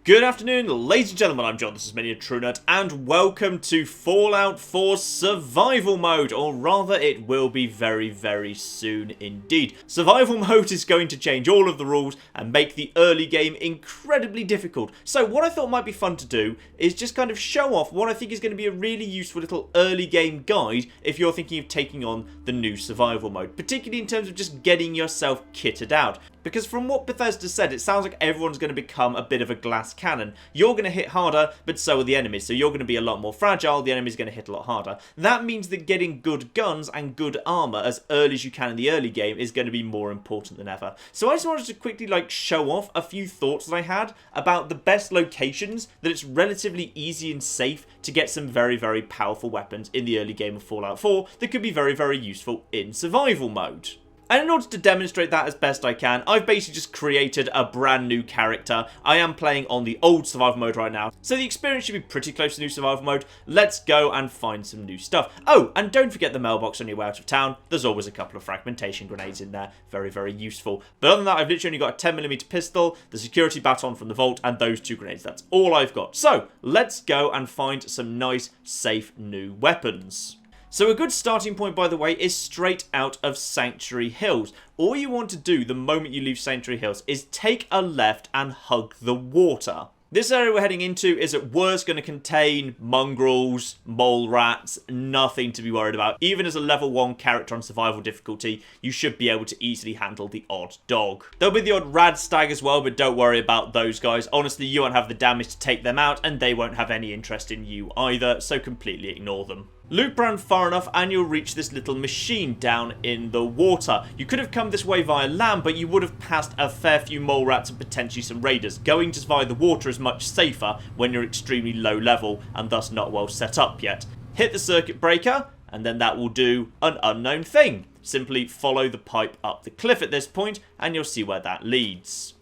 Good afternoon, ladies and gentlemen, I'm John, this is Many a True Nut, and welcome to Fallout 4 Survival Mode, or rather it will be very, very soon indeed. Survival Mode is going to change all of the rules and make the early game incredibly difficult. So what I thought might be fun to do is just kind of show off what I think is going to be a really useful little early game guide if you're thinking of taking on the new Survival Mode, particularly in terms of just getting yourself kitted out. Because from what Bethesda said, it sounds like everyone's going to become a bit of a glass cannon. You're going to hit harder, but so are the enemies. So you're going to be a lot more fragile, the enemy's going to hit a lot harder. That means that getting good guns and good armor as early as you can in the early game is going to be more important than ever. So I just wanted to quickly show off a few thoughts that I had about the best locations that it's relatively easy and safe to get some very, very powerful weapons in the early game of Fallout 4 that could be very, very useful in survival mode. And in order to demonstrate that as best I can, I've basically just created a brand new character. I am playing on the old survival mode right now, so the experience should be pretty close to new survival mode. Let's go and find some new stuff. Oh, and don't forget the mailbox on your way out of town. There's always a couple of fragmentation grenades in there. Very, very useful. But other than that, I've literally only got a 10mm pistol, the security baton from the vault, and those two grenades. That's all I've got. So, let's go and find some nice, safe new weapons. So a good starting point, by the way, is straight out of Sanctuary Hills. All you want to do the moment you leave Sanctuary Hills is take a left and hug the water. This area we're heading into is at worst going to contain mongrels, mole rats, nothing to be worried about. Even as a level 1 character on survival difficulty, you should be able to easily handle the odd dog. There'll be the odd rad stag as well, but don't worry about those guys. Honestly, you won't have the damage to take them out, and they won't have any interest in you either, so completely ignore them. Loop around far enough and you'll reach this little machine down in the water. You could have come this way via land, but you would have passed a fair few mole rats and potentially some raiders. Going just via the water is much safer when you're extremely low level and thus not well set up yet. Hit the circuit breaker and then that will do an unknown thing. Simply follow the pipe up the cliff at this point and you'll see where that leads.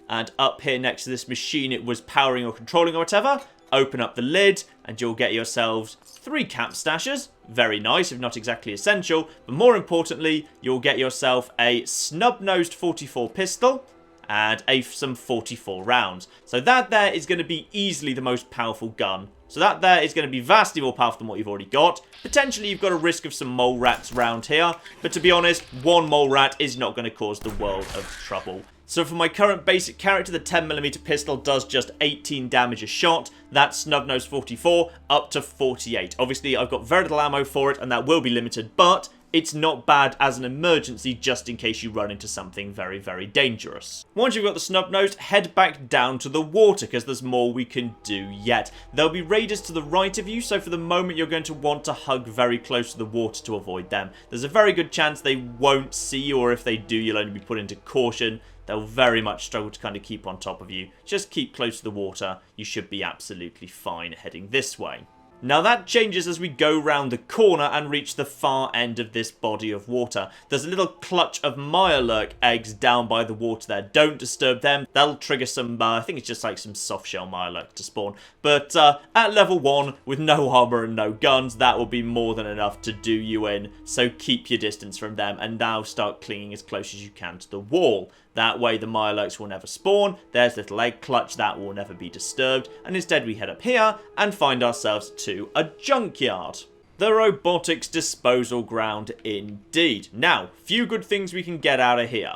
And up here next to this machine it was powering or controlling or whatever. Open up the lid and you'll get yourselves 3 camp stashes. Very nice, if not exactly essential. But more importantly, you'll get yourself a snub-nosed 44 pistol and some 44 rounds. So that there is going to be easily the most powerful gun. So that there is going to be vastly more powerful than what you've already got. Potentially you've got a risk of some mole rats round here. But to be honest, one mole rat is not going to cause the world of trouble. So for my current basic character, the 10mm pistol does just 18 damage a shot. That snub-nosed 44 up to 48. Obviously, I've got very little ammo for it, and that will be limited, but it's not bad as an emergency just in case you run into something very, very dangerous. Once you've got the snub-nosed, head back down to the water because there's more we can do yet. There'll be raiders to the right of you, so for the moment you're going to want to hug very close to the water to avoid them. There's a very good chance they won't see you, or if they do, you'll only be put into caution. They'll very much struggle to kind of keep on top of you. Just keep close to the water. You should be absolutely fine heading this way. Now that changes as we go round the corner and reach the far end of this body of water. There's a little clutch of Mirelurk eggs down by the water there. Don't disturb them. That'll trigger some, I think it's just like some soft shell Mirelurk to spawn. But at level 1, with no armor and no guns, that will be more than enough to do you in. So keep your distance from them and now start clinging as close as you can to the wall. That way the Mirelurks will never spawn, there's little egg clutch, that will never be disturbed, and instead we head up here and find ourselves to a junkyard. The robotics disposal ground indeed. Now, few good things we can get out of here.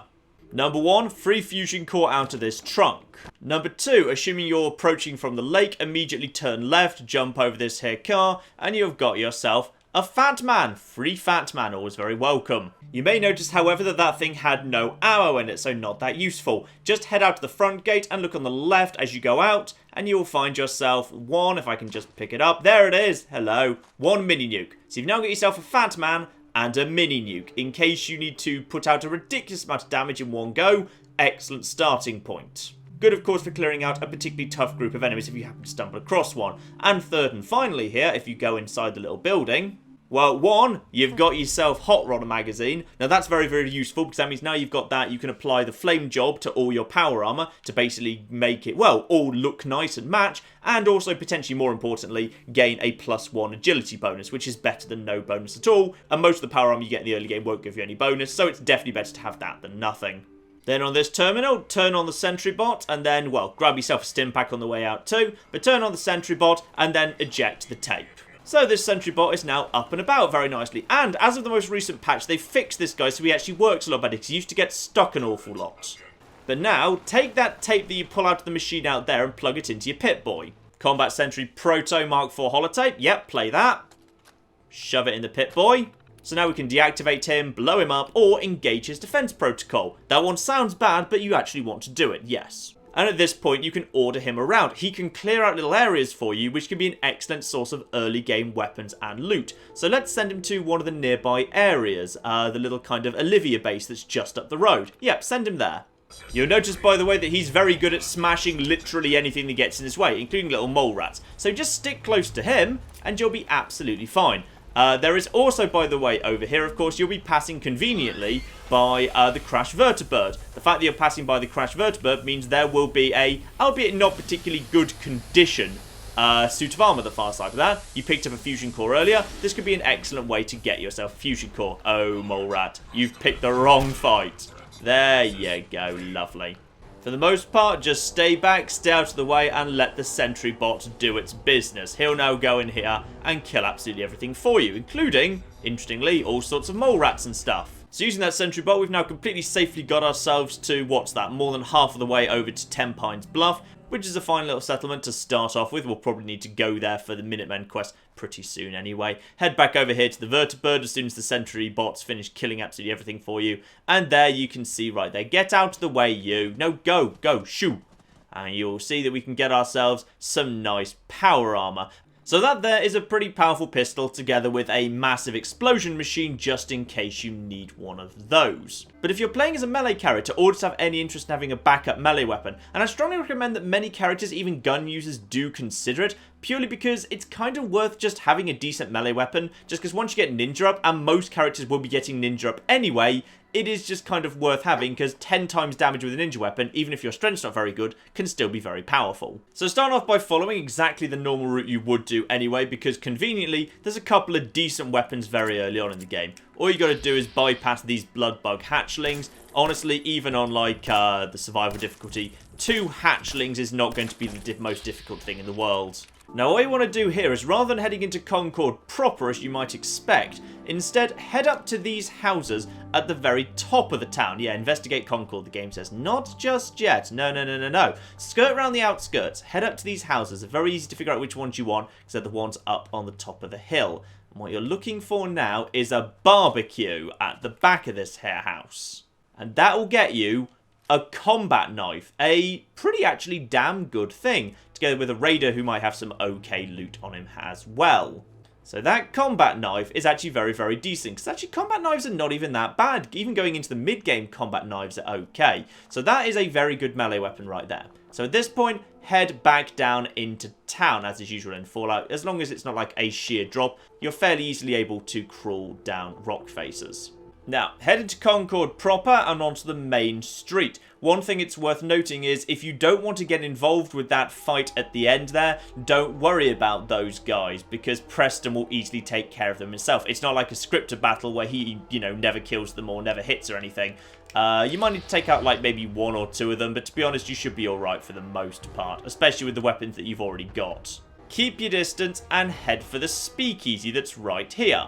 Number 1, free fusion core out of this trunk. Number 2, assuming you're approaching from the lake, immediately turn left, jump over this here car, and you've got yourself a fat man. Free fat man, always very welcome. You may notice, however, that thing had no ammo in it, so not that useful. Just head out to the front gate and look on the left as you go out, and you'll find yourself one, if I can just pick it up, there it is, hello, one mini nuke. So you've now got yourself a fat man and a mini nuke, in case you need to put out a ridiculous amount of damage in one go. Excellent starting point. Good, of course, for clearing out a particularly tough group of enemies if you happen to stumble across one. And third and finally here, if you go inside the little building, well, 1, you've got yourself Hot Rod magazine. Now that's very, very useful because that means now you've got that, you can apply the flame job to all your power armor to basically make it, well, all look nice and match, and also potentially more importantly, gain a +1 agility bonus, which is better than no bonus at all, and most of the power armor you get in the early game won't give you any bonus, so it's definitely better to have that than nothing. Then on this terminal, turn on the sentry bot and then, well, grab yourself a stim pack on the way out too, but turn on the sentry bot and then eject the tape. So this sentry bot is now up and about very nicely, and as of the most recent patch, they fixed this guy so he actually works a lot better because he used to get stuck an awful lot. But now, take that tape that you pull out of the machine out there and plug it into your Pip-Boy. Combat Sentry Proto Mark IV holotape, yep, play that. Shove it in the Pip-Boy. So now we can deactivate him, blow him up, or engage his defense protocol. That one sounds bad, but you actually want to do it, yes. And at this point, you can order him around. He can clear out little areas for you, which can be an excellent source of early game weapons and loot. So let's send him to one of the nearby areas, the little kind of Olivia base that's just up the road. Yep, send him there. You'll notice, by the way, that he's very good at smashing literally anything that gets in his way, including little mole rats. So just stick close to him, and you'll be absolutely fine. There is also, by the way, over here, of course, you'll be passing conveniently by the Crash Vertibird. The fact that you're passing by the Crash Vertibird means there will be a, albeit not particularly good condition, suit of armor the far side of that. You picked up a fusion core earlier. This could be an excellent way to get yourself a fusion core. Oh, mole rat, you've picked the wrong fight. There you go, lovely. For the most part, just stay back, stay out of the way, and let the sentry bot do its business. He'll now go in here and kill absolutely everything for you, including, interestingly, all sorts of mole rats and stuff. So using that sentry bot, we've now completely safely got ourselves to, what's that, more than half of the way over to 10 Pines Bluff, which is a fine little settlement to start off with. We'll probably need to go there for the Minutemen quest pretty soon anyway. Head back over here to the Vertibird as soon as the sentry bots finish killing absolutely everything for you. And there you can see right there. Get out of the way, you. No, go, shoo. And you'll see that we can get ourselves some nice power armor. So that there is a pretty powerful pistol together with a massive explosion machine just in case you need one of those. But if you're playing as a melee character or just have any interest in having a backup melee weapon, and I strongly recommend that many characters, even gun users, do consider it, purely because it's kind of worth just having a decent melee weapon, just because once you get ninja up, and most characters will be getting ninja up anyway, it is just kind of worth having, because 10 times damage with a ninja weapon, even if your strength's not very good, can still be very powerful. So start off by following exactly the normal route you would do anyway, because conveniently, there's a couple of decent weapons very early on in the game. All you got to do is bypass these blood bug hatchlings. Honestly, even on like the survival difficulty, 2 hatchlings is not going to be the most difficult thing in the world. Now what you want to do here is, rather than heading into Concord proper as you might expect, instead head up to these houses at the very top of the town. Yeah, investigate Concord, the game says. Not just yet. No. Skirt around the outskirts. Head up to these houses. They're very easy to figure out which ones you want, because they're the ones up on the top of the hill. And what you're looking for now is a barbecue at the back of this here house. And that will get you a combat knife. A pretty actually damn good thing, together with a raider who might have some okay loot on him as well. So that combat knife is actually very, very decent, because actually combat knives are not even that bad. Even going into the mid-game, combat knives are okay. So that is a very good melee weapon right there. So at this point, head back down into town, as is usual in Fallout. As long as it's not like a sheer drop, you're fairly easily able to crawl down rock faces. Now, head into Concord proper and onto the main street. One thing it's worth noting is, if you don't want to get involved with that fight at the end there, don't worry about those guys, because Preston will easily take care of them himself. It's not like a scripted battle where he, never kills them or never hits or anything. You might need to take out like maybe 1 or 2 of them, but to be honest, you should be alright for the most part, especially with the weapons that you've already got. Keep your distance and head for the speakeasy that's right here.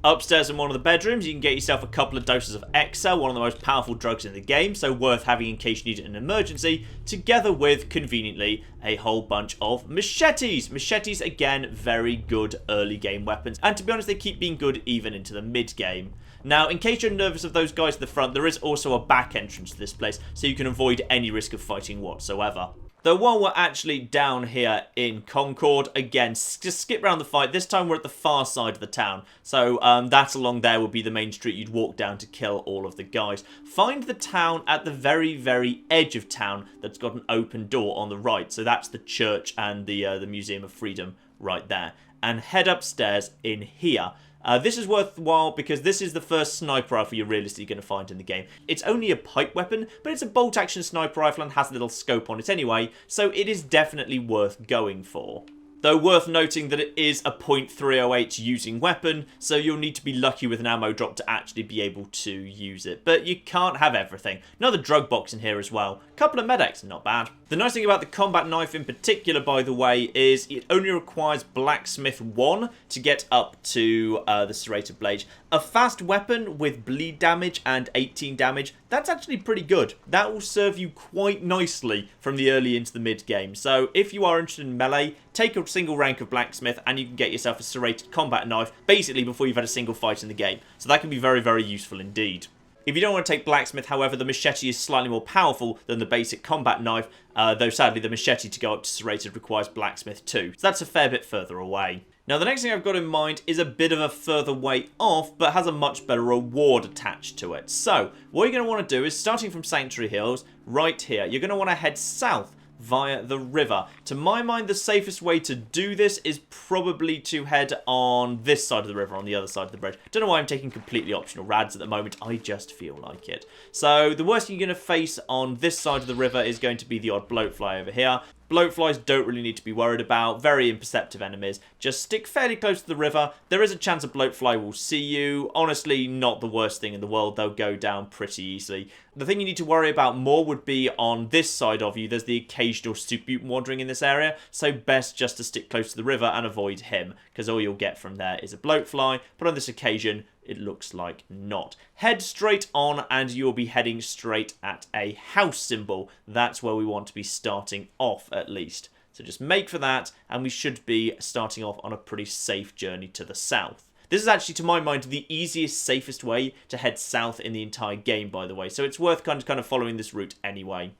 Upstairs in one of the bedrooms, you can get yourself a couple of doses of Excel, one of the most powerful drugs in the game, so worth having in case you need it in an emergency, together with, conveniently, a whole bunch of machetes. Machetes, again, very good early game weapons, and to be honest, they keep being good even into the mid game. Now, in case you're nervous of those guys at the front, there is also a back entrance to this place, so you can avoid any risk of fighting whatsoever. Though while we're actually down here in Concord, again, just skip around the fight. This time we're at the far side of the town. So that along there would be the main street you'd walk down to kill all of the guys. Find the town at the very, very edge of town that's got an open door on the right. So that's the church and the Museum of Freedom right there. And head upstairs in here. This is worthwhile because this is the first sniper rifle you're realistically going to find in the game. It's only a pipe weapon, but it's a bolt-action sniper rifle and has a little scope on it anyway, so it is definitely worth going for. Though worth noting that it is a .308 using weapon, so you'll need to be lucky with an ammo drop to actually be able to use it. But you can't have everything. Another drug box in here as well. Couple of medics, not bad. The nice thing about the combat knife in particular, by the way, is it only requires Blacksmith 1 to get up to the serrated blade. A fast weapon with bleed damage and 18 damage, that's actually pretty good. That will serve you quite nicely from the early into the mid game. So if you are interested in melee, take a single rank of Blacksmith and you can get yourself a serrated combat knife basically before you've had a single fight in the game. So that can be very, very useful indeed. If you don't want to take Blacksmith, however, the machete is slightly more powerful than the basic combat knife, though sadly the machete to go up to serrated requires Blacksmith 2. So that's a fair bit further away. Now the next thing I've got in mind is a bit of a further way off, but has a much better reward attached to it. So, what you're going to want to do is, starting from Sanctuary Hills, right here, you're going to want to head south via the river. To my mind, the safest way to do this is probably to head on this side of the river, on the other side of the bridge. Don't know why I'm taking completely optional rads at the moment, I just feel like it. So the worst thing you're going to face on this side of the river is going to be the odd bloatfly over here. Bloatflies don't really need to be worried about, very imperceptible enemies. Just stick fairly close to the river. There is a chance a bloatfly will see you. Honestly, not the worst thing in the world. They'll go down pretty easily. The thing you need to worry about more would be on this side of you. There's the occasional soup mutant wandering in this area, so best just to stick close to the river and avoid him, because all you'll get from there is a bloatfly, but on this occasion, it looks like not. Head straight on and you'll be heading straight at a house symbol. That's where we want to be starting off at least. So just make for that and we should be starting off on a pretty safe journey to the south. This is actually, to my mind, the easiest, safest way to head south in the entire game, by the way. So it's worth kind of following this route anyway.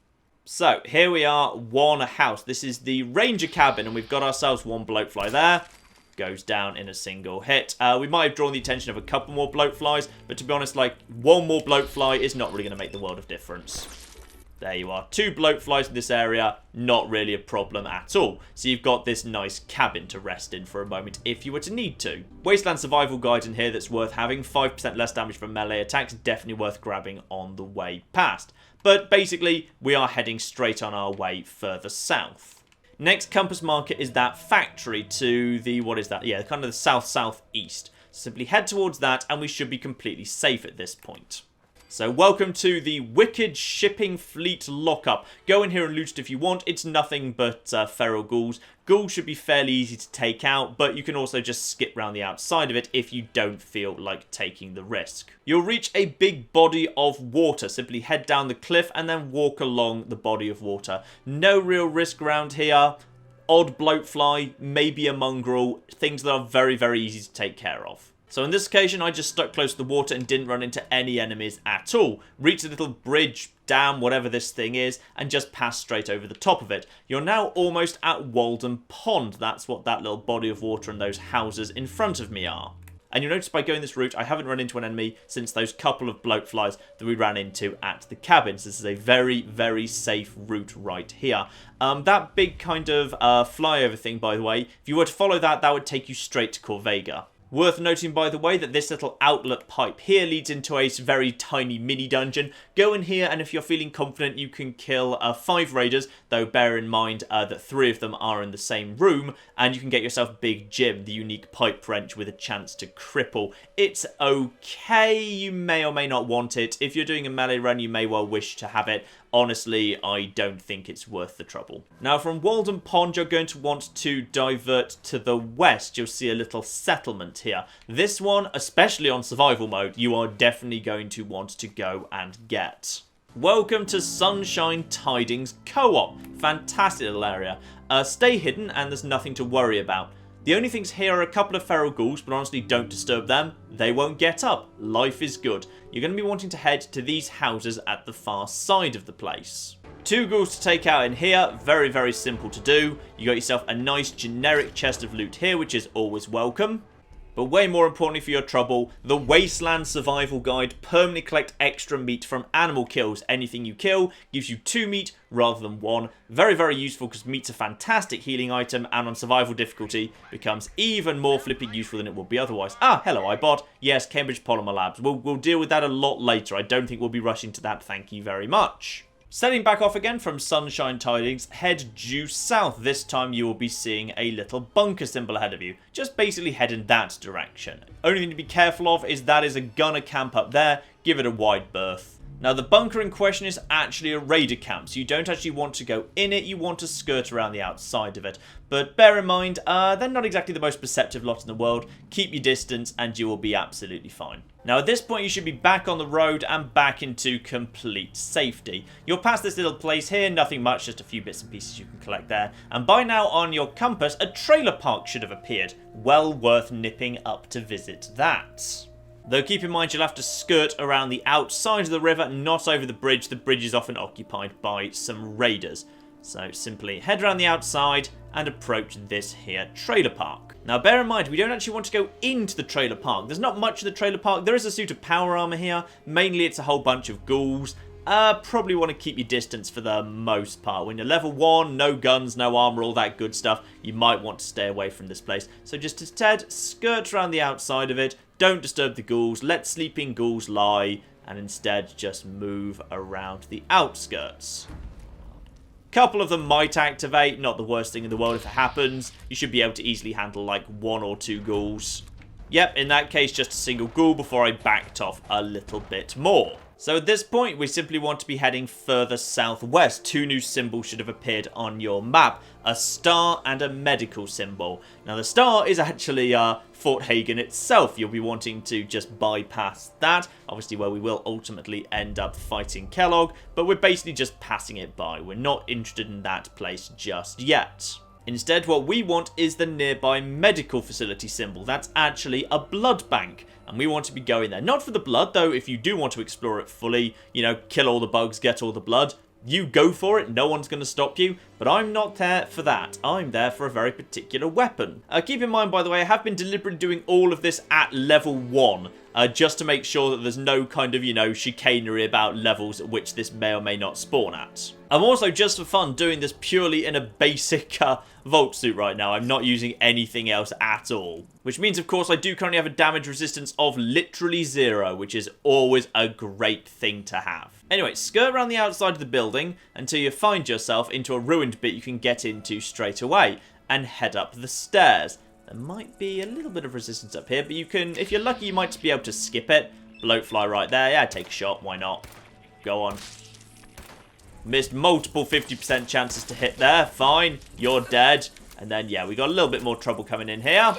So here we are, one house. This is the Ranger cabin and we've got ourselves one bloatfly there. Goes down in a single hit. We might have drawn the attention of a couple more bloatflies, but to be honest, like, one more bloatfly is not really going to make the world of difference. There you are. 2 bloatflies in this area, not really a problem at all. So you've got this nice cabin to rest in for a moment if you were to need to. Wasteland Survival Guide in here that's worth having. 5% less damage from melee attacks, definitely worth grabbing on the way past. But basically, we are heading straight on our way further south. Next compass marker is that factory to the, what is that? Yeah, kind of the south-southeast. Simply head towards that and we should be completely safe at this point. So welcome to the Wicked Shipping Fleet Lockup. Go in here and loot it if you want. It's nothing but feral ghouls. Ghouls should be fairly easy to take out, but you can also just skip around the outside of it if you don't feel like taking the risk. You'll reach a big body of water. Simply head down the cliff and then walk along the body of water. No real risk around here. Odd bloatfly, maybe a mongrel, things that are very, very easy to take care of. So on this occasion, I just stuck close to the water and didn't run into any enemies at all. Reached a little bridge, dam, whatever this thing is, and just passed straight over the top of it. You're now almost at Walden Pond. That's what that little body of water and those houses in front of me are. And you'll notice by going this route, I haven't run into an enemy since those couple of bloatflies that we ran into at the cabins. This is a very, very safe route right here. That big kind of flyover thing, by the way, if you were to follow that, that would take you straight to Corvega. Worth noting, by the way, that this little outlet pipe here leads into a very tiny mini dungeon. Go in here, and if you're feeling confident, you can kill 5 raiders, though bear in mind that 3 of them are in the same room, and you can get yourself Big Jim, the unique pipe wrench with a chance to cripple. It's okay, you may or may not want it. If you're doing a melee run, you may well wish to have it. Honestly, I don't think it's worth the trouble. Now, from Walden Pond, you're going to want to divert to the west. You'll see a little settlement here. This one, especially on survival mode, you are definitely going to want to go and get. Welcome to Sunshine Tidings Co-op. Fantastic little area. Stay hidden and there's nothing to worry about. The only things here are a couple of feral ghouls, but honestly don't disturb them. They won't get up. Life is good. You're going to be wanting to head to these houses at the far side of the place. 2 ghouls to take out in here. Very, very simple to do. You got yourself a nice generic chest of loot here, which is always welcome. But way more importantly for your trouble, the Wasteland Survival Guide. Permanently collect extra meat from animal kills. Anything you kill gives you 2 meat rather than 1. Very, very useful because meat's a fantastic healing item and on survival difficulty becomes even more flipping useful than it would be otherwise. Ah, hello iBot. Yes, Cambridge Polymer Labs. We'll deal with that a lot later. I don't think we'll be rushing to that, thank you very much. Setting back off again from Sunshine Tidings, head due south. This time you will be seeing a little bunker symbol ahead of you. Just basically head in that direction. Only thing to be careful of is that is a gunner camp up there. Give it a wide berth. Now the bunker in question is actually a raider camp, so you don't actually want to go in it, you want to skirt around the outside of it. But bear in mind, they're not exactly the most perceptive lot in the world. Keep your distance and you will be absolutely fine. Now at this point you should be back on the road and back into complete safety. You'll pass this little place here, nothing much, just a few bits and pieces you can collect there. And by now on your compass, a trailer park should have appeared. Well worth nipping up to visit that. Though keep in mind you'll have to skirt around the outside of the river, not over the bridge. The bridge is often occupied by some raiders. So simply head around the outside and approach this here trailer park. Now bear in mind, we don't actually want to go into the trailer park. There's not much of the trailer park. There is a suit of power armor here. Mainly it's a whole bunch of ghouls. Probably want to keep your distance for the most part. When you're level 1, no guns, no armor, all that good stuff, you might want to stay away from this place. So just instead, skirt around the outside of it. Don't disturb the ghouls, let sleeping ghouls lie, and instead just move around the outskirts. Couple of them might activate, not the worst thing in the world if it happens. You should be able to easily handle like 1 or 2 ghouls. Yep, in that case just a single ghoul before I backed off a little bit more. So at this point, we simply want to be heading further southwest. 2 new symbols should have appeared on your map. A star and a medical symbol. Now the star is actually Fort Hagen itself. You'll be wanting to just bypass that. Obviously where we will ultimately end up fighting Kellogg. But we're basically just passing it by. We're not interested in that place just yet. Instead, what we want is the nearby medical facility symbol. That's actually a blood bank. And we want to be going there. Not for the blood, though. If you do want to explore it fully, you know, kill all the bugs, get all the blood, you go for it. No one's going to stop you. But I'm not there for that. I'm there for a very particular weapon. Keep in mind, by the way, I have been deliberately doing all of this at level 1. Just to make sure that there's no kind of, you know, chicanery about levels at which this may or may not spawn at. I'm also, just for fun, doing this purely in a basic Vault suit right now. I'm not using anything else at all. Which means, of course, I do currently have a damage resistance of literally 0, which is always a great thing to have. Anyway, skirt around the outside of the building until you find yourself into a ruined bit you can get into straight away. And head up the stairs. There might be a little bit of resistance up here, but you can, if you're lucky, you might be able to skip it. Bloatfly right there. Yeah, take a shot. Why not? Go on. Missed multiple 50% chances to hit there. Fine. You're dead. And then, yeah, we got a little bit more trouble coming in here.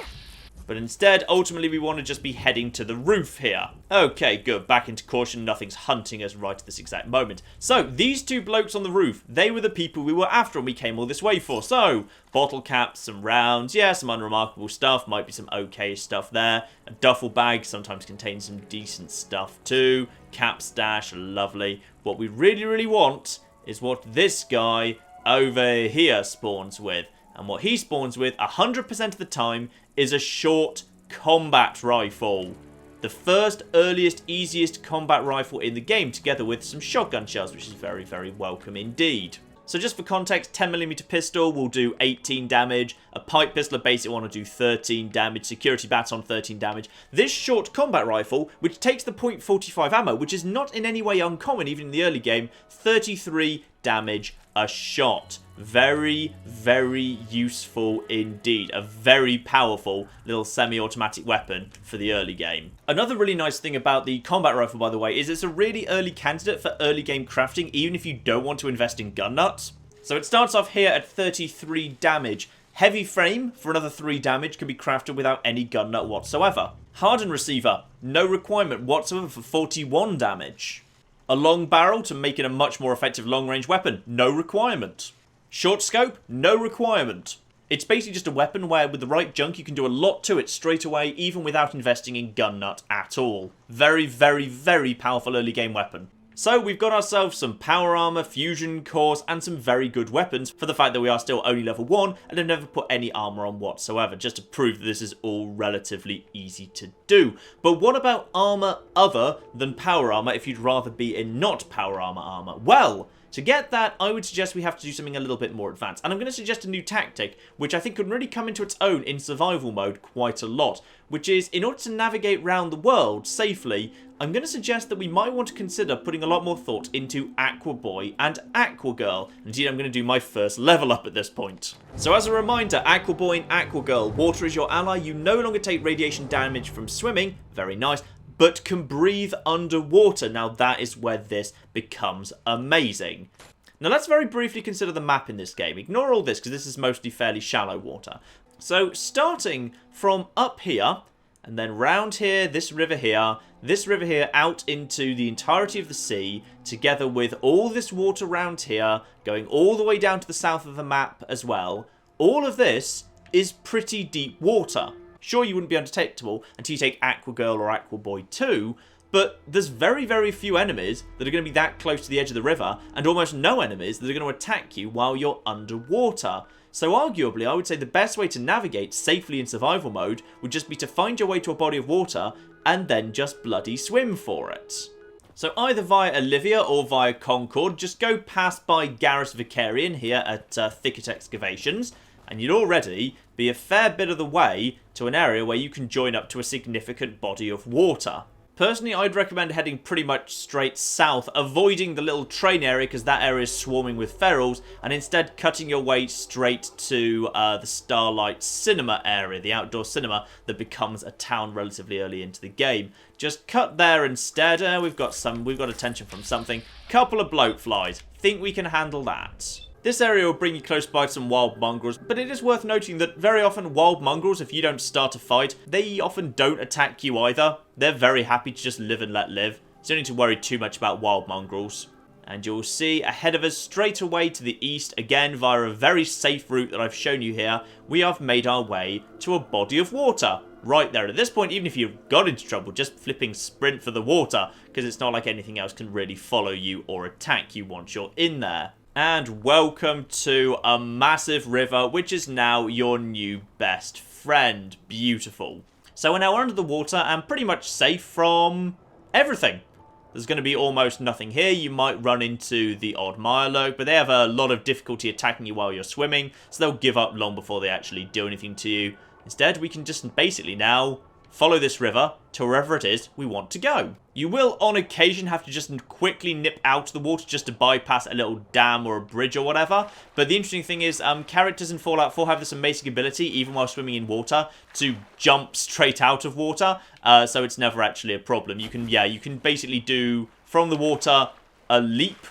But instead, ultimately, we want to just be heading to the roof here. Okay, good. Back into caution. Nothing's hunting us right at this exact moment. So, these 2 blokes on the roof, they were the people we were after and we came all this way for. So, bottle caps, some rounds, yeah, some unremarkable stuff. Might be some okay stuff there. A duffel bag sometimes contains some decent stuff too. Cap stash, lovely. What we really, really want is what this guy over here spawns with. And what he spawns with 100% of the time is a short combat rifle. The first, earliest, easiest combat rifle in the game, together with some shotgun shells, which is very, very welcome indeed. So just for context, 10mm pistol will do 18 damage. A pipe pistol, a basic one, will do 13 damage. Security baton, 13 damage. This short combat rifle, which takes the .45 ammo, which is not in any way uncommon, even in the early game, 33 damage a shot. Very, very useful indeed. A very powerful little semi-automatic weapon for the early game. Another really nice thing about the combat rifle, by the way, is it's a really early candidate for early game crafting, even if you don't want to invest in gun nuts. So it starts off here at 33 damage. Heavy frame for another 3 damage can be crafted without any gun nut whatsoever. Hardened receiver, no requirement whatsoever for 41 damage. A long barrel to make it a much more effective long-range weapon, no requirement. Short scope, no requirement. It's basically just a weapon where with the right junk you can do a lot to it straight away, even without investing in gun nut at all. Very, very, very powerful early game weapon. So we've got ourselves some power armor, fusion cores, and some very good weapons for the fact that we are still only level 1 and have never put any armor on whatsoever, just to prove that this is all relatively easy to do. But what about armor other than power armor if you'd rather be in not power armor armor? Well, To get that, I would suggest we have to do something a little bit more advanced. And I'm going to suggest a new tactic, which I think could really come into its own in survival mode quite a lot, which is, in order to navigate around the world safely, I'm going to suggest that we might want to consider putting a lot more thought into Aqua Boy and Aqua Girl. Indeed, I'm going to do my first level up at this point. So as a reminder, Aqua Boy and Aqua Girl, water is your ally. You no longer take radiation damage from swimming, very nice, but can breathe underwater. Now that is where this becomes amazing. Now let's very briefly consider the map in this game. Ignore all this because this is mostly fairly shallow water. So starting from up here, and then round here, this river here out into the entirety of the sea, together with all this water round here, going all the way down to the south of the map as well. All of this is pretty deep water. Sure, you wouldn't be undetectable until you take Aqua Girl or Aqua Boy 2, but there's very, very few enemies that are going to be that close to the edge of the river, and almost no enemies that are going to attack you while you're underwater. So arguably, I would say the best way to navigate safely in survival mode would just be to find your way to a body of water and then just bloody swim for it. So either via Olivia or via Concord, just go past by Garrus Vicarian here at Thicket Excavations, and you'd already be a fair bit of the way to an area where you can join up to a significant body of water. Personally, I'd recommend heading pretty much straight south, avoiding the little train area because that area is swarming with ferals, and instead cutting your way straight to the Starlight Cinema area, the outdoor cinema that becomes a town relatively early into the game. Just cut there instead. We've got attention from something. Couple of bloatflies. Think we can handle that. This area will bring you close by to some wild mongrels, but it is worth noting that very often wild mongrels, if you don't start a fight, they often don't attack you either. They're very happy to just live and let live. So you don't need to worry too much about wild mongrels. And you'll see ahead of us, straight away to the east, again via a very safe route that I've shown you here, we have made our way to a body of water. Right there. At this point, even if you've got into trouble, just flipping sprint for the water, because it's not like anything else can really follow you or attack you once you're in there. And welcome to a massive river, which is now your new best friend. Beautiful. So we're now under the water and pretty much safe from everything. There's going to be almost nothing here. You might run into the odd Mirelurk, but they have a lot of difficulty attacking you while you're swimming, so they'll give up long before they actually do anything to you. Instead, we can just basically now follow this river to wherever it is we want to go. You will, on occasion, have to just quickly nip out of the water just to bypass a little dam or a bridge or whatever. But the interesting thing is, characters in Fallout 4 have this amazing ability, even while swimming in water, to jump straight out of water. So it's never actually a problem. You can basically do, from the water, a leap.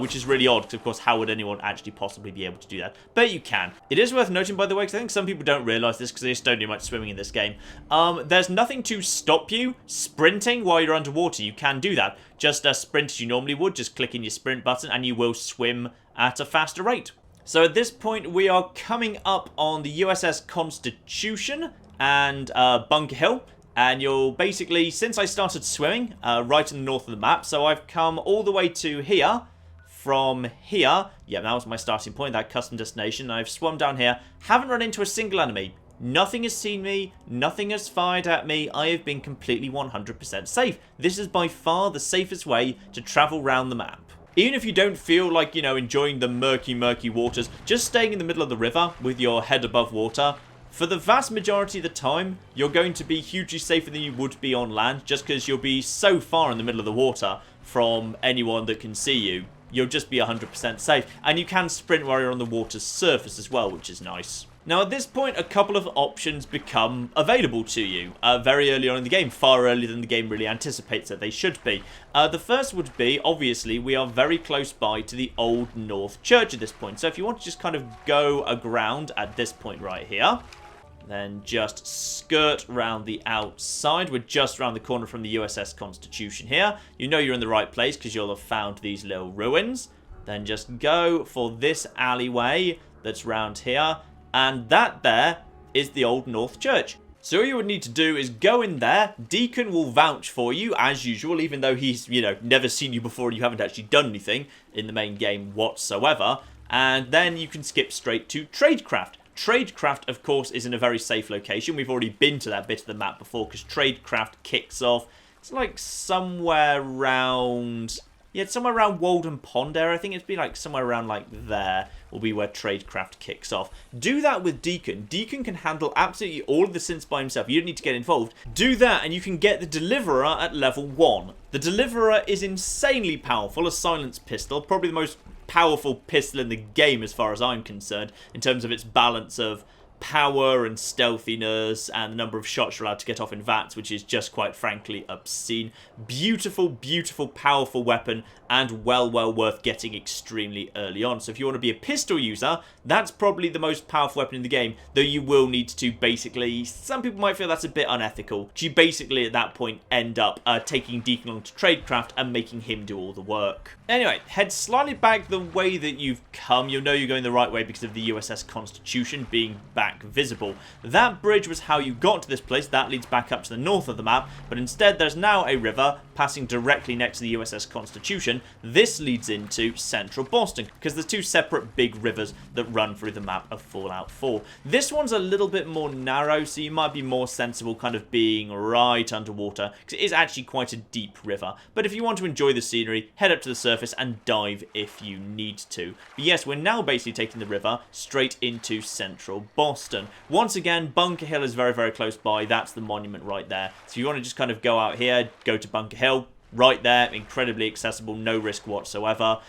Which is really odd, because of course, how would anyone actually possibly be able to do that? But you can. It is worth noting, by the way, because I think some people don't realise this because they just don't do much swimming in this game. There's nothing to stop you sprinting while you're underwater. You can do that. Just sprint as you normally would, just clicking your sprint button, and you will swim at a faster rate. So at this point, we are coming up on the USS Constitution and Bunker Hill. And you'll basically, since I started swimming, right in the north of the map, so I've come all the way to here. From here, yeah, that was my starting point, that custom destination. I've swum down here, haven't run into a single enemy. Nothing has seen me, nothing has fired at me. I have been completely 100% safe. This is by far the safest way to travel around the map. Even if you don't feel like, enjoying the murky waters, just staying in the middle of the river with your head above water, for the vast majority of the time, you're going to be hugely safer than you would be on land, just because you'll be so far in the middle of the water from anyone that can see you. You'll just be 100% safe. And you can sprint while you're on the water's surface as well, which is nice. Now, at this point, a couple of options become available to you very early on in the game, far earlier than the game really anticipates that they should be. The first would be, obviously, we are very close by to the Old North Church at this point. So if you want to just kind of go aground at this point right here, then just skirt round the outside. We're just around the corner from the USS Constitution here. You know you're in the right place because you'll have found these little ruins. Then just go for this alleyway that's round here. And that there is the Old North Church. So all you would need to do is go in there. Deacon will vouch for you, as usual, even though he's, never seen you before and you haven't actually done anything in the main game whatsoever. And then you can skip straight to Tradecraft. Tradecraft, of course, is in a very safe location. We've already been to that bit of the map before because Tradecraft kicks off. It's like somewhere around... Yeah, it's somewhere around Walden Pond area. I think it'd be like somewhere around like there will be where Tradecraft kicks off. Do that with Deacon. Deacon can handle absolutely all of the synths by himself. You don't need to get involved. Do that and you can get the Deliverer at level 1. The Deliverer is insanely powerful, a silenced pistol, probably the most powerful pistol in the game as far as I'm concerned, in terms of its balance of power and stealthiness and the number of shots you're allowed to get off in VATS, which is just quite frankly obscene. Beautiful, beautiful, powerful weapon, and well worth getting extremely early on. So if you want to be a pistol user, that's probably the most powerful weapon in the game, though you will need to basically, some people might feel that's a bit unethical. You basically at that point end up taking Deacon on to Tradecraft and making him do all the work. Anyway, head slightly back the way that you've come. You'll know you're going the right way because of the USS Constitution being back visible. That bridge was how you got to this place. That leads back up to the north of the map, but instead there's now a river passing directly next to the USS Constitution. This leads into central Boston because there's two separate big rivers that run through the map of Fallout 4. This one's a little bit more narrow, so you might be more sensible kind of being right underwater because it is actually quite a deep river. But if you want to enjoy the scenery, head up to the surface and dive if you need to. But yes, we're now basically taking the river straight into central Boston. Once again, Bunker Hill is very close by. That's the monument right there. So if you want to just kind of go out here, go to Bunker Hill. Right there, incredibly accessible, no risk whatsoever.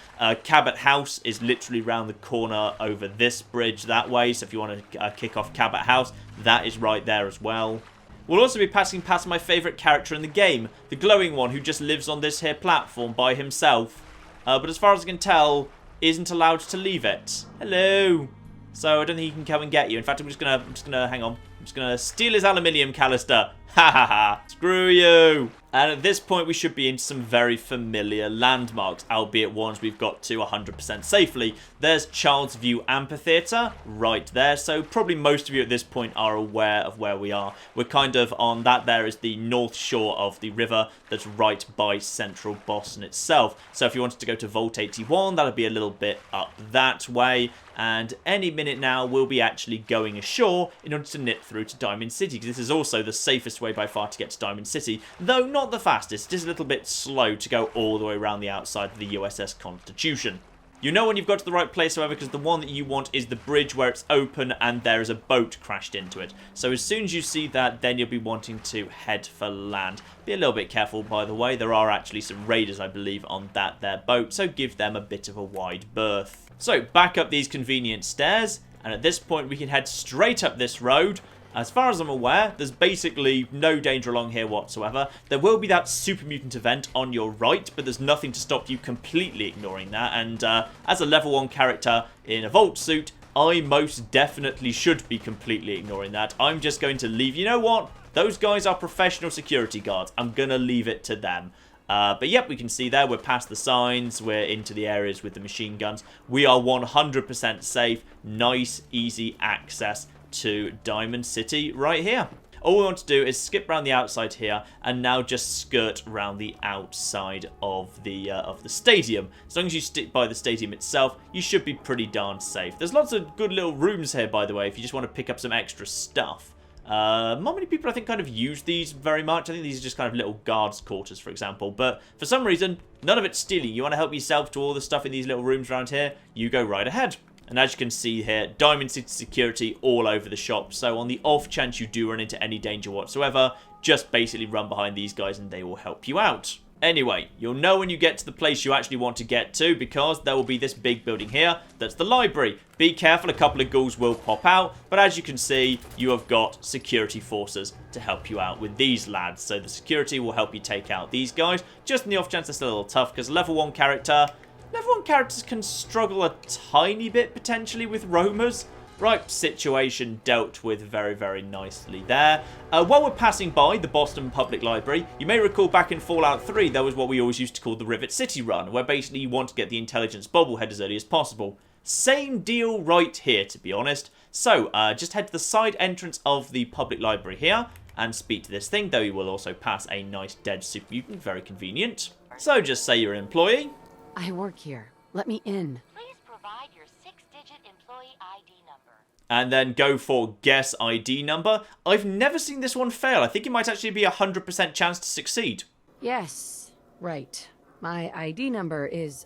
Cabot House is literally round the corner over this bridge that way, so if you want to kick off Cabot House, that is right there as well. We'll also be passing past my favourite character in the game, the glowing one who just lives on this here platform by himself, but as far as I can tell, isn't allowed to leave it. Hello. So I don't think he can come and get you. In fact, I'm just gonna hang on. I'm just gonna steal his aluminium canister. Ha ha ha. Screw you. And at this point, we should be in some very familiar landmarks, albeit ones we've got to 100% safely. There's Child's View Amphitheatre right there, so probably most of you at this point are aware of where we are. We're kind of on that. There is the north shore of the river that's right by central Boston itself. So if you wanted to go to Vault 81, that would be a little bit up that way. And any minute now, we'll be actually going ashore in order to nip through to Diamond City, because this is also the safest way by far to get to Diamond City, though not the fastest. It is a little bit slow to go all the way around the outside of the USS Constitution. You know when you've got to the right place, however, because the one that you want is the bridge where it's open and there is a boat crashed into it. So as soon as you see that, then you'll be wanting to head for land. Be a little bit careful, by the way. There are actually some raiders, I believe, on that there boat, so give them a bit of a wide berth. So back up these convenient stairs, and at this point we can head straight up this road. As far as I'm aware, there's basically no danger along here whatsoever. There will be that super mutant event on your right, but there's nothing to stop you completely ignoring that. And as a level 1 character in a Vault suit, I most definitely should be completely ignoring that. I'm just going to leave. You know what? Those guys are professional security guards. I'm going to leave it to them. But yep, we can see there, we're past the signs, we're into the areas with the machine guns. We are 100% safe, nice, easy access to Diamond City right here. All we want to do is skip around the outside here and now just skirt around the outside of the stadium. As long as you stick by the stadium itself, you should be pretty darn safe. There's lots of good little rooms here, by the way, if you just want to pick up some extra stuff. Not many people, I think, kind of use these very much. I think these are just kind of little guards' quarters, for example. But for some reason, none of it's stealing. You want to help yourself to all the stuff in these little rooms around here, you go right ahead. And as you can see here, Diamond City security all over the shop. So on the off chance you do run into any danger whatsoever, just basically run behind these guys and they will help you out. Anyway, you'll know when you get to the place you actually want to get to, because there will be this big building here. That's the library. Be careful, a couple of ghouls will pop out. But as you can see, you have got security forces to help you out with these lads. So the security will help you take out these guys. Just in the off chance it's a little tough, because level 1 characters can struggle a tiny bit, potentially, with roamers. Right, situation dealt with very nicely there. While we're passing by the Boston Public Library, you may recall back in Fallout 3, there was what we always used to call the Rivet City Run, where basically you want to get the intelligence bobblehead as early as possible. Same deal right here, to be honest. So, just head to the side entrance of the public library here, and speak to this thing, though you will also pass a nice dead super mutant, very convenient. So, just say you're an employee. I work here. Let me in. Please provide your 6-digit employee ID number. And then go for guess ID number. I've never seen this one fail. I think it might actually be a 100% chance to succeed. Yes. Right. My ID number is,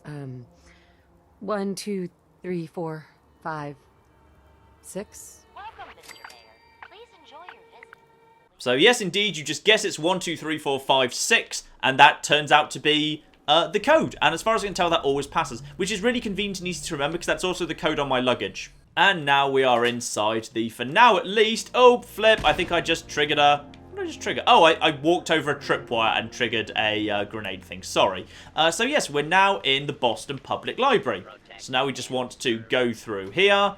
1, 2, 3, 4, 5, 6. Welcome, Mr. Mayor. Please enjoy your visit. So yes, indeed, you just guess it's 1, 2, 3, 4, 5, 6, and that turns out to be the code. And as far as I can tell, that always passes, which is really convenient and easy to remember because that's also the code on my luggage. And now we are inside the, for now at least, oh, flip, I think I just triggered a... What did I just trigger? Oh, I walked over a tripwire and triggered a grenade thing. Sorry. So yes, we're now in the Boston Public Library. So now we just want to go through here,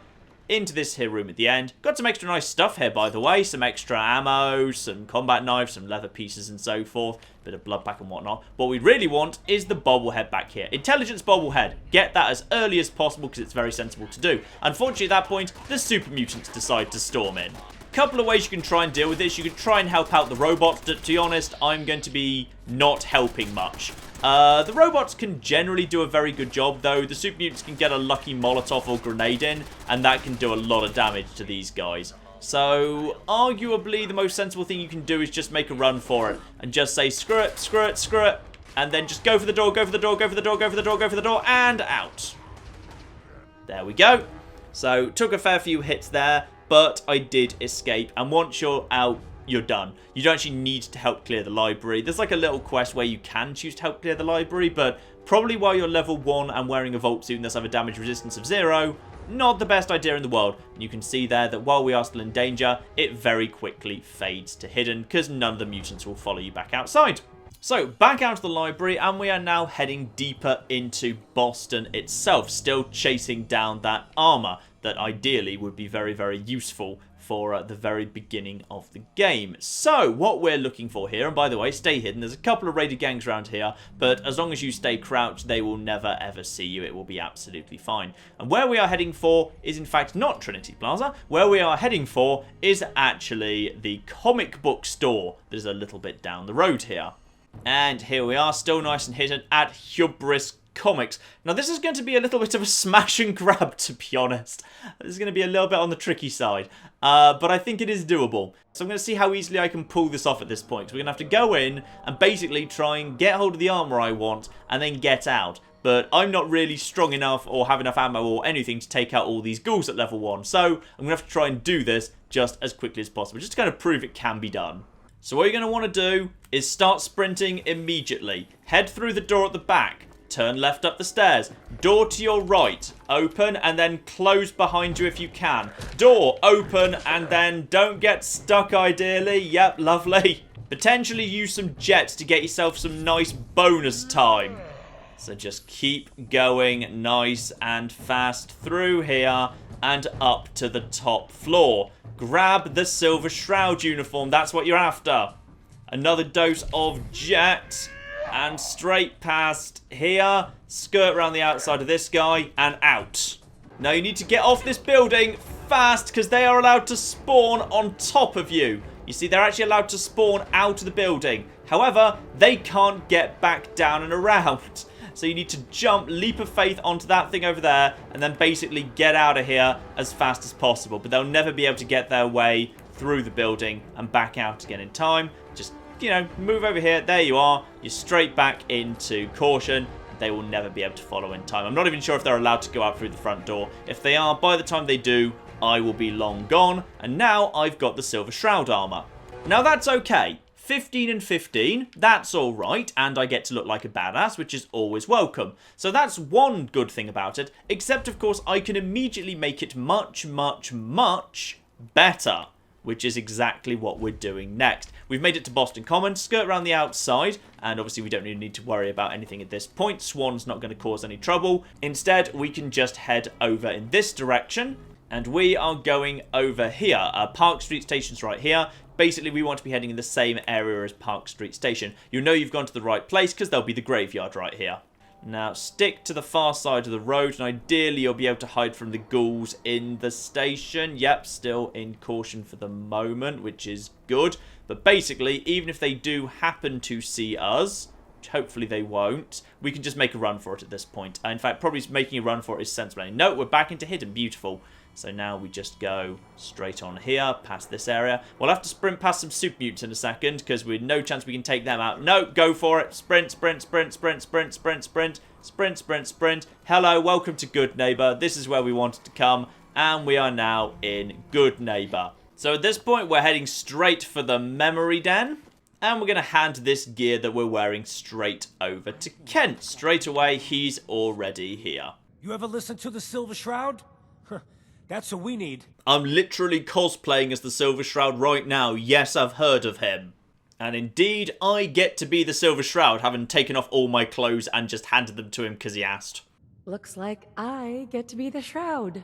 into this here room at the end. Got some extra nice stuff here, by the way. Some extra ammo, some combat knives, some leather pieces and so forth. Bit of blood pack and whatnot. What we really want is the bobblehead back here. Intelligence bobblehead. Get that as early as possible because it's very sensible to do. Unfortunately, at that point, the super mutants decide to storm in. Couple of ways you can try and deal with this. You can try and help out the robots. To be honest, I'm going to be not helping much. The robots can generally do a very good job, though. The super mutants can get a lucky Molotov or grenade in, and that can do a lot of damage to these guys. So, arguably, the most sensible thing you can do is just make a run for it, and just say, screw it, screw it, screw it, and then just go for the door, go for the door, go for the door, go for the door, go for the door, and out. There we go. So, took a fair few hits there, but I did escape, and once you're out, you're done. You don't actually need to help clear the library. There's like a little quest where you can choose to help clear the library, but probably while you're level 1 and wearing a Vault suit and thus have a damage resistance of 0, not the best idea in the world. And you can see there that while we are still in danger, it very quickly fades to hidden because none of the mutants will follow you back outside. So, back out of the library, and we are now heading deeper into Boston itself, still chasing down that armor that ideally would be very, very useful for the very beginning of the game. So, what we're looking for here, and by the way, stay hidden. There's a couple of raided gangs around here, but as long as you stay crouched, they will never ever see you. It will be absolutely fine. And where we are heading for is in fact not Trinity Plaza. Where we are heading for is actually the comic book store that is a little bit down the road here. And here we are, still nice and hidden at Hubris Comics. Now, this is going to be a little bit of a smash and grab, to be honest. This is going to be a little bit on the tricky side, but I think it is doable. So I'm going to see how easily I can pull this off at this point. So we're going to have to go in and basically try and get hold of the armor I want and then get out. But I'm not really strong enough or have enough ammo or anything to take out all these ghouls at level 1. So I'm going to have to try and do this just as quickly as possible, just to kind of prove it can be done. So what you're going to want to do is start sprinting immediately. Head through the door at the back. Turn left up the stairs. Door to your right. Open and then close behind you if you can. Door open and then don't get stuck ideally. Yep, lovely. Potentially use some jets to get yourself some nice bonus time. So just keep going nice and fast through here and up to the top floor. Grab the Silver Shroud uniform. That's what you're after. Another dose of jet. And straight past here. Skirt around the outside of this guy. And out. Now you need to get off this building fast because they are allowed to spawn on top of you. You see, they're actually allowed to spawn out of the building. However, they can't get back down and around. So you need to jump, leap of faith onto that thing over there, and then basically get out of here as fast as possible. But they'll never be able to get their way through the building and back out again in time. Just, you know, move over here. There you are. You're straight back into caution. They will never be able to follow in time. I'm not even sure if they're allowed to go out through the front door. If they are, by the time they do, I will be long gone. And now I've got the Silver Shroud armor. Now that's okay. 15 and 15, that's alright, and I get to look like a badass, which is always welcome. So that's one good thing about it, except of course I can immediately make it much, much, much better, which is exactly what we're doing next. We've made it to Boston Common, skirt around the outside, and obviously we don't really need to worry about anything at this point. Swan's not going to cause any trouble. Instead, we can just head over in this direction, and we are going over here. Park Street Station's right here. Basically, we want to be heading in the same area as Park Street Station. You'll know you've gone to the right place because there'll be the graveyard right here. Now, stick to the far side of the road, and ideally you'll be able to hide from the ghouls in the station. Yep, still in caution for the moment, which is good. But basically, even if they do happen to see us, which hopefully they won't, we can just make a run for it at this point. In fact, probably making a run for it is sensible. No, we're back into hidden. Beautiful. So now we just go straight on here, past this area. We'll have to sprint past some super mutants in a second, because we've no chance we can take them out. No, go for it. Sprint, sprint, sprint, sprint, sprint, sprint, sprint, sprint, sprint, sprint. Hello, welcome to Good Neighbor. This is where we wanted to come, and we are now in Good Neighbor. So at this point, we're heading straight for the memory den. And we're going to hand this gear that we're wearing straight over to Kent. Straight away, he's already here. You ever listen to the Silver Shroud? That's what we need. I'm literally cosplaying as the Silver Shroud right now. Yes, I've heard of him. And indeed, I get to be the Silver Shroud, having taken off all my clothes and just handed them to him because he asked. Looks like I get to be the Shroud.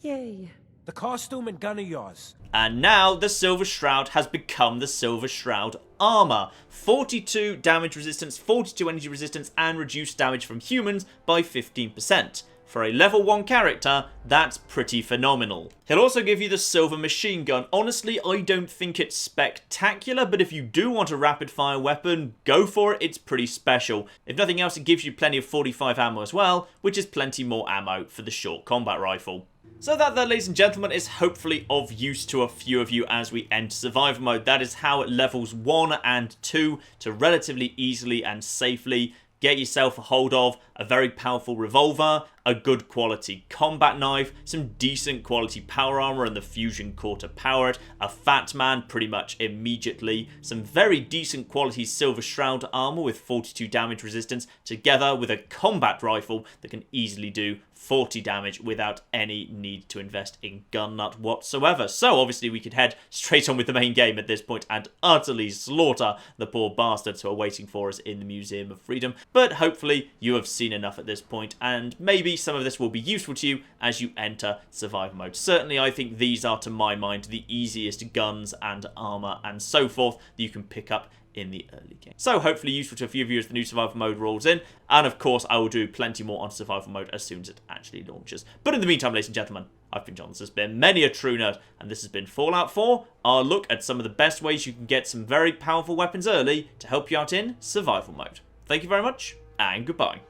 Yay. The costume and gun are yours. And now the Silver Shroud has become the Silver Shroud armor. 42 damage resistance, 42 energy resistance, and reduced damage from humans by 15%. For a level 1 character, that's pretty phenomenal. He'll also give you the silver machine gun. Honestly, I don't think it's spectacular, but if you do want a rapid fire weapon, go for it, it's pretty special. If nothing else, it gives you plenty of 45 ammo as well, which is plenty more ammo for the short combat rifle. So that there, ladies and gentlemen, is hopefully of use to a few of you as we enter survival mode. That is how at levels 1 and 2 to relatively easily and safely get yourself a hold of a very powerful revolver, a good quality combat knife, some decent quality power armor and the fusion core to power it, a fat man pretty much immediately, some very decent quality Silver Shroud armor with 42 damage resistance, together with a combat rifle that can easily do 40 damage without any need to invest in gun nut whatsoever. So obviously we could head straight on with the main game at this point and utterly slaughter the poor bastards who are waiting for us in the Museum of Freedom. But hopefully you have seen enough at this point, and maybe some of this will be useful to you as you enter survival mode. Certainly I think these are, to my mind, the easiest guns and armor and so forth that you can pick up in the early game. So hopefully useful to a few of you as the new survival mode rolls in, and of course I will do plenty more on survival mode as soon as it actually launches. But in the meantime, ladies and gentlemen, I've been John, this has been many a true nerd, and this has been Fallout 4, our look at some of the best ways you can get some very powerful weapons early to help you out in survival mode. Thank you very much, and goodbye.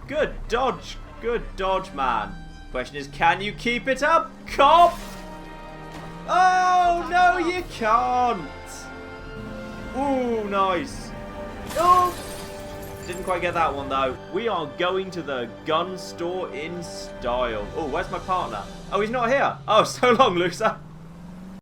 Good dodge, man. Question is, can you keep it up, cop? Oh, no you can't. Ooh, nice. Oh, didn't quite get that one though. We are going to the gun store in style. Oh, where's my partner? Oh, he's not here. Oh, so long, loser.